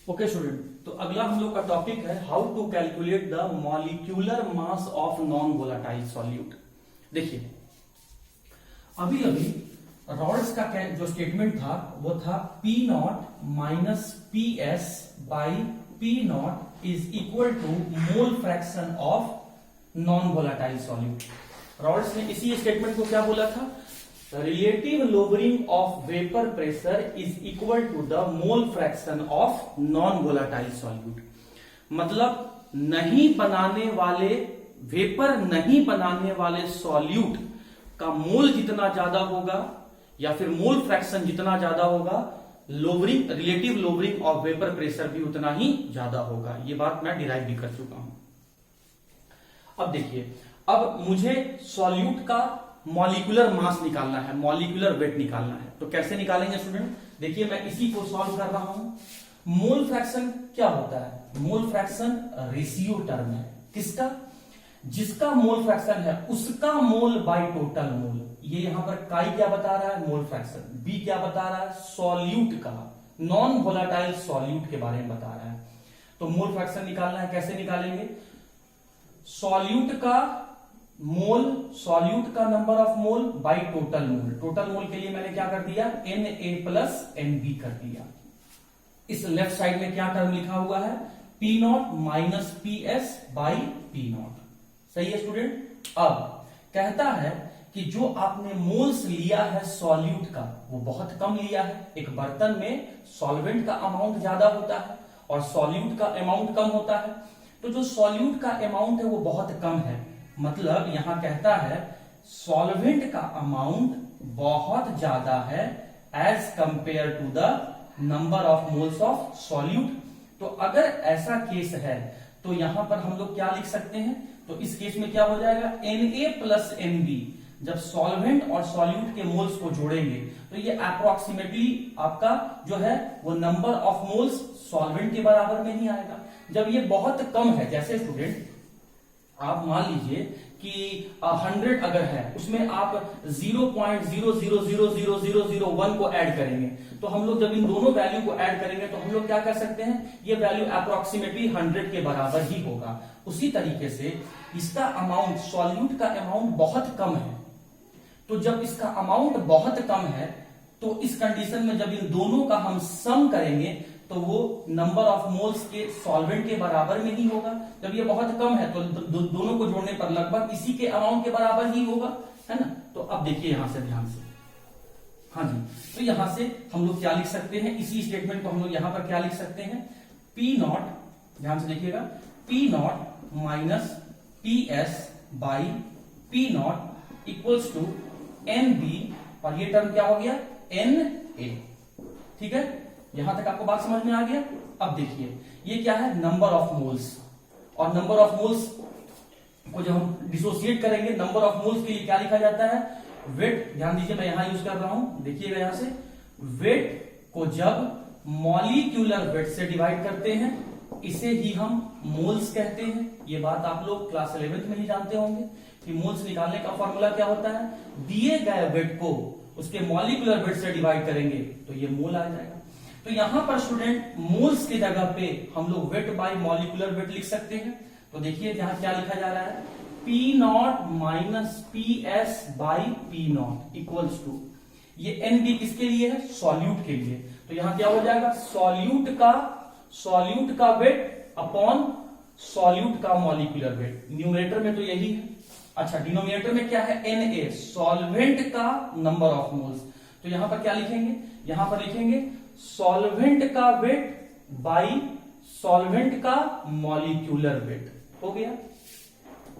Okay student, तो अगला हम लोग का टॉपिक है how to calculate the molecular mass of non volatile solute. देखिए अभी अभी रॉड्स का जो स्टेटमेंट था वो था P nought minus P S by P nought is equal to mole fraction of non volatile solute. Raoult's ने इसी स्टेटमेंट को क्या बोला था? Relative lowering of vapour pressure is equal to the mole fraction of non volatile solute. मतलब नहीं बनाने वाले वेपर नहीं बनाने वाले सॉल्यूट का मोल जितना ज्यादा होगा या फिर मोल फ्रैक्शन जितना ज्यादा होगा, lowering relative lowering of vapour pressure भी उतना ही ज्यादा होगा। ये बात मैं डिराइव भी कर चुका हूं। अब देखिए, अब मुझे सॉल्यूट का मॉलिक्यूलर मास निकालना है, मॉलिक्यूलर वेट निकालना है। तो कैसे निकालेंगे स्टूडेंट? देखिए मैं इसी को सॉल्व कर रहा हूं। मोल फ्रैक्शन क्या होता है? मोल फ्रैक्शन रेशियो टर्म है। किसका? जिसका मोल फ्रैक्शन है उसका मोल बाय टोटल मोल। ये यहां पर काई क्या बता रहा है? Mole fraction. बी क्या बता रहा है? सॉल्यूट का, नॉन वोलेटाइल सॉल्यूट के बारे में बता रहा है। तो मोल फ्रैक्शन निकालना है। कैसे निकालेंगे? सॉल्यूट का मोल, सॉल्यूट का number of mole by total mole. Total mole के लिए मैंने क्या कर दिया? Na प्लस NB कर दिया। इस लेफ्ट साइड में क्या टर्म लिखा हुआ है? P nought minus P S by P not. सही है स्टूडेंट? अब कहता है कि जो आपने मोल्स लिया है सॉल्यूट का वो बहुत कम लिया है। एक बर्तन में सॉल्वेंट का अमाउंट ज्यादा होता है और सॉल्यूट का अमाउंट कम होता है। तो जो सॉल्यूट का अमाउंट है वो बहुत कम है। मतलब यहां कहता है सॉल्वेंट का अमाउंट बहुत ज्यादा है as compare to the number of moles of solute. तो अगर ऐसा केस है तो यहां पर हम लोग क्या लिख सकते हैं? तो इस केस में क्या हो जाएगा? Na plus NB। जब सॉल्वेंट और सॉल्यूट के मोल्स को जोड़ेंगे तो ये अप्रोक्सीमेटली आपका जो है वो नंबर ऑफ मोल्स सॉल्वेंट के बराबर में ही आएगा। जब ये बहुत कम है, जैसे स्टूडेंट आप मान लीजिए कि 100 अगर है उसमें आप 0.000001 को ऐड करेंगे, तो हम लोग जब इन दोनों वैल्यू को ऐड करेंगे तो हम लोग क्या कर सकते हैं? ये वैल्यू अप्रोक्सीमेटली 100 के बराबर ही होगा। उसी तरीके से इसका अमाउंट, सॉल्यूट का अमाउंट बहुत कम है। तो जब इसका अमाउंट बहुत कम है तो इस कंडीशन में जब इन दोनों का हम सम करेंगे तो वो नंबर ऑफ मोल्स के सॉल्वेंट के बराबर में ही होगा। जब ये बहुत कम है तो दोनों को जोड़ने पर लगभग इसी के अमाउंट के बराबर ही होगा, है ना? तो अब देखिए यहां से ध्यान से, हाँ जी, तो यहां से हम लोग क्या लिख सकते हैं? इसी स्टेटमेंट को हम लोग यहां पर क्या लिख सकते हैं? P नॉट, ध्यान से देखिएगा, P nought minus P S by P nought equals to NB, और ये टर्म क्या हो गया? Na। ठीक है, यहां तक आपको बात समझ में आ गया? अब देखिए ये क्या है? Number of moles. और नंबर ऑफ मोल्स को जब हम डिसोसिएट करेंगे, नंबर ऑफ मोल्स के लिए क्या लिखा जाता है? वेट। ध्यान दीजिए मैं यहां यूज कर रहा हूं, देखिएगा यहां से, वेट को जब मॉलिक्यूलर वेट से डिवाइड करते हैं इसे ही हम मोल्स कहते हैं। ये बात आप लोग क्लास 11th में ही जानते होंगे कि मोल्स निकालने का फॉर्मूला क्या होता है? दिए गए वेट को उसके मॉलिक्यूलर वेट से डिवाइड करेंगे तो ये मोल आ जाएगा। तो यहां पर स्टूडेंट मोल्स की जगह पे हम लोग वेट बाय मॉलिक्यूलर वेट लिख सकते हैं। तो देखिए यहां क्या लिखा जा रहा है? P nought minus P S by P nought equals to, ये NB किसके लिए है? सॉल्यूट के लिए। तो यहां क्या हो जाएगा? सॉल्यूट का वेट अपॉन सॉल्यूट का मॉलिक्यूलर वेट। न्यूमरेटर में तो यही है। अच्छा, डिनोमिनेटर में क्या है? Na, सॉल्वेंट का नंबर ऑफ मोल्स। तो यहां पर क्या लिखेंगे? यहां पर लिखेंगे सॉल्वेंट का वेट बाई सॉल्वेंट का मॉलिक्यूलर वेट। हो गया।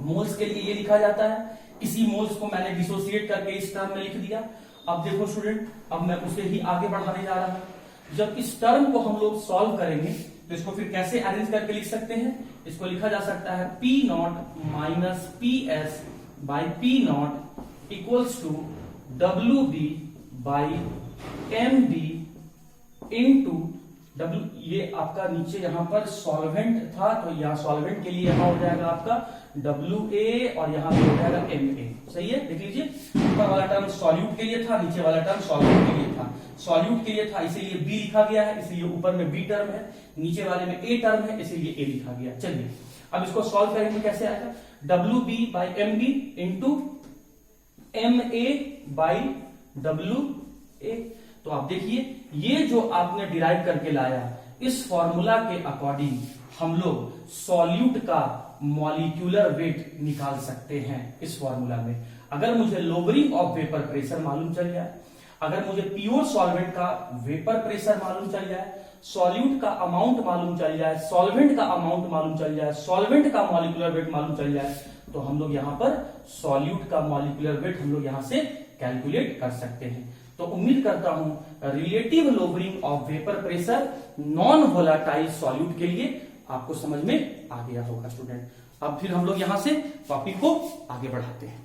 मोल्स के लिए ये लिखा जाता है। इसी मोल्स को मैंने डिसोसिएट करके इस टर्म में लिख दिया। अब देखो स्टूडेंट, अब मैं उसे ही आगे बढ़ाने जा रहा हूं। जब इस टर्म को हम लोग सॉल्व करेंगे तो इसको फिर कैसे अरेंज करके लिख सकते हैं? इसको लिखा जा सकता है P nought minus P S by P nought equals to WB by MB into W। ये आपका नीचे यहां पर सॉल्वेंट था तो यहां सॉल्वेंट के लिए यहां हो जाएगा आपका WA और यहां पे हो जाएगा MA। सही है, देख लीजिए, ऊपर वाला टर्म सॉल्यूट के लिए था, नीचे वाला टर्म सॉल्वेंट के लिए था। था, सॉल्यूट के लिए था इसीलिए बी लिखा गया है, इसीलिए ऊपर में बी टर्म है, नीचे वाले में ए टर्म है, इसीलिए ए लिखा गया। चलिए अब इसको सॉल्व करेंगे, कैसे आएगा, W B by M B into M A by W A. तो आप देखिए ये जो आपने डिराइव करके लाया, इस फॉर्मूला के अकॉर्डिंग हम लोग सॉल्यूट का मॉलिक्यूलर वेट निकाल सकते हैं। इस फॉर्मूला में अगर मुझे लोअरिंग ऑफ वेपर प्रेशर मालूम चल जाए, अगर मुझे प्योर सॉल्वेंट का वेपर प्रेशर मालूम चल जाए, सॉल्यूट का अमाउंट मालूम चल जाए, सॉल्वेंट का अमाउंट मालूम चल जाए, सॉल्वेंट का मॉलिक्यूलर वेट मालूम चल जाए, तो हम लोग यहां पर सॉल्यूट का मॉलिक्यूलर वेट हम लोग यहां से कैलकुलेट कर सकते हैं। तो उम्मीद करता हूं relative lowering of vapour pressure non volatile solute के लिए आपको समझ में आ गया होगा स्टूडेंट। अब फिर हम लोग यहां से टॉपिक को आगे बढ़ाते हैं।